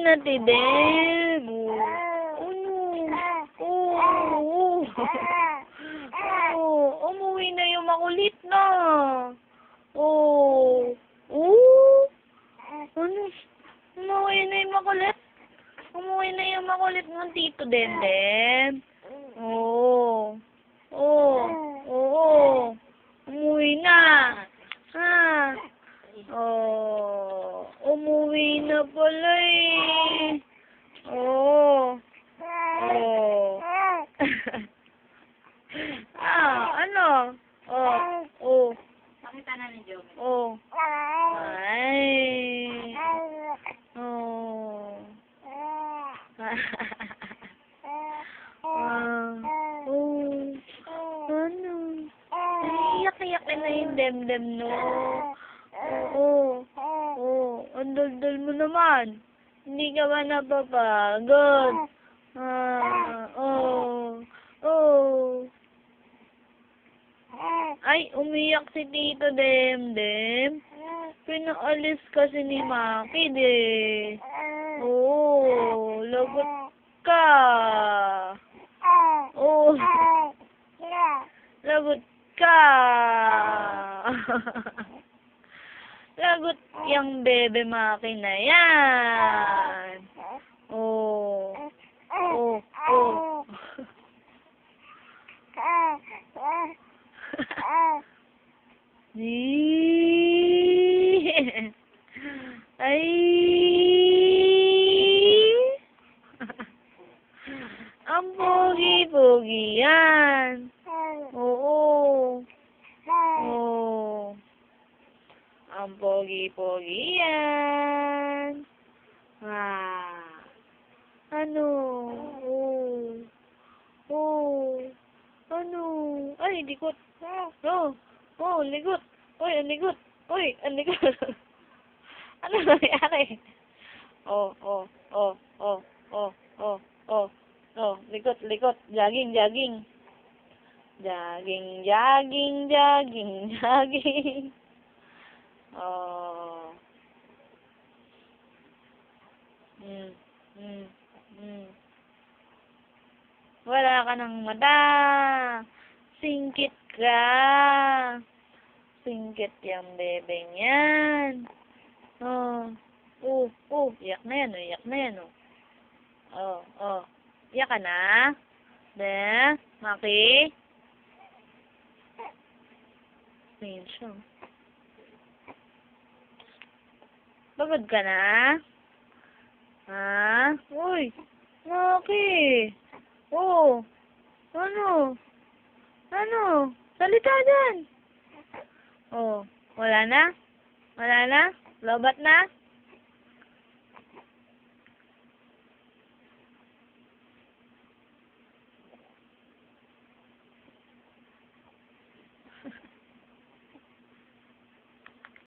na, Tidel. Ano? Oo. Oo. Umuwi na yung makulit na. Oo. Oo. Ano? Umuwi na yung makulit. Umuwi na yung makulit ng Tito Denden. Oo. Oo. Oo. Umuwi na. Ha? Oh, umuwi na pala eh. Oh. Oh. Ano? Oh. Oh. Pakita na ni Joe. Oh. Ay. Oh. Oh. Ano? Iyak-iyak na yung demdem, no? Oo. Oo. Ang daldal mo naman. Hindi ka ba napapagod? Oo. Oo. Ay, umiyak si Tito Demdem. Pinaalis kasi ni Maki, de. Oo. Lagot ka. Oo. Lagot ka. Lagot yung bebe Maki na yan. Oh. Oh. Oh. Ay. Ang pogi-pogi yan. Oo. Oo. Ang pogi-pogi yan. Ano? Oh. Oh. Ano? Ay, likot. Oh. Oh, likot. Uy, ang likot. Uy, ang likot. Ano nangyari? Oh, oh, oh, oh, oh, oh, oh, oh. Likot, likot. Jogging, jogging. Jogging, jogging, jogging, jogging. Oh. Mm. Wala ka ng mata. Singkit ka. Singkit yung bebeng yan. Oh. Iyak na yan, iyak na yan, oh. Oh. Iyak ka na? De? Maki? Tingin siya. Pagod ka na? Ha? Uy! Maki! Oh! Ano? Ano? Salita dyan! Oh, wala na? Wala na? Lobat na?